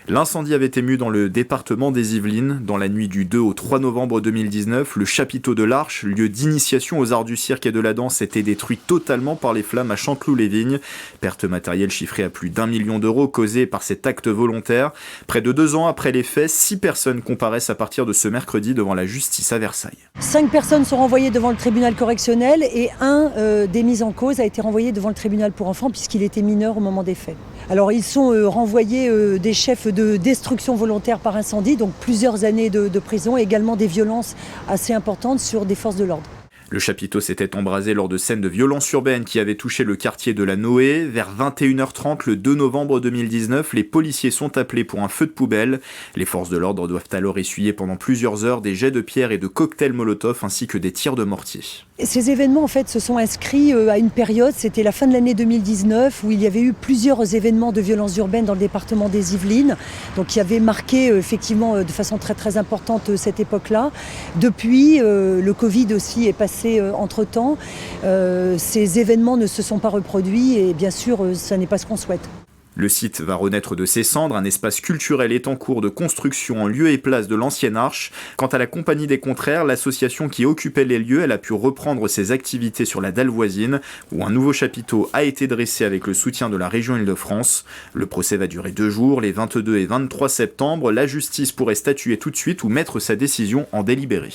L'incendie avait ému dans le département des Yvelines. Dans la nuit du 2 au 3 novembre 2019, le chapiteau de l'Arche, lieu d'initiation aux arts du cirque et de la danse, était détruit totalement par les flammes à Chanteloup-les-Vignes. Perte matérielle chiffrée à plus d'1 million d'euros causée par cet acte volontaire. Près de 2 ans après les faits, 6 personnes comparaissent à partir de ce mercredi devant la justice à Versailles. 5 personnes sont renvoyées devant le tribunal correctionnel et un des mis en cause a été renvoyé devant le tribunal pour enfants puisqu'il était mineur au moment des faits. Alors ils sont renvoyés des chefs de destruction volontaire par incendie, donc plusieurs années de prison et également des violences assez importantes sur des forces de l'ordre. Le chapiteau s'était embrasé lors de scènes de violence urbaine qui avaient touché le quartier de la Noé. Vers 21h30 le 2 novembre 2019, les policiers sont appelés pour un feu de poubelle. Les forces de l'ordre doivent alors essuyer pendant plusieurs heures des jets de pierre et de cocktails Molotov ainsi que des tirs de mortier. Ces événements en fait se sont inscrits à une période, c'était la fin de l'année 2019 où il y avait eu plusieurs événements de violence urbaine dans le département des Yvelines, donc qui avaient marqué effectivement de façon très très importante cette époque-là. Depuis, le Covid aussi est passé entre-temps, ces événements ne se sont pas reproduits et bien sûr ça n'est pas ce qu'on souhaite. Le site va renaître de ses cendres, un espace culturel est en cours de construction en lieu et place de l'ancienne arche. Quant à la Compagnie des Contraires, l'association qui occupait les lieux, elle a pu reprendre ses activités sur la dalle voisine, où un nouveau chapiteau a été dressé avec le soutien de la région Île-de-France. Le procès va durer 2 jours, les 22 et 23 septembre. La justice pourrait statuer tout de suite ou mettre sa décision en délibéré.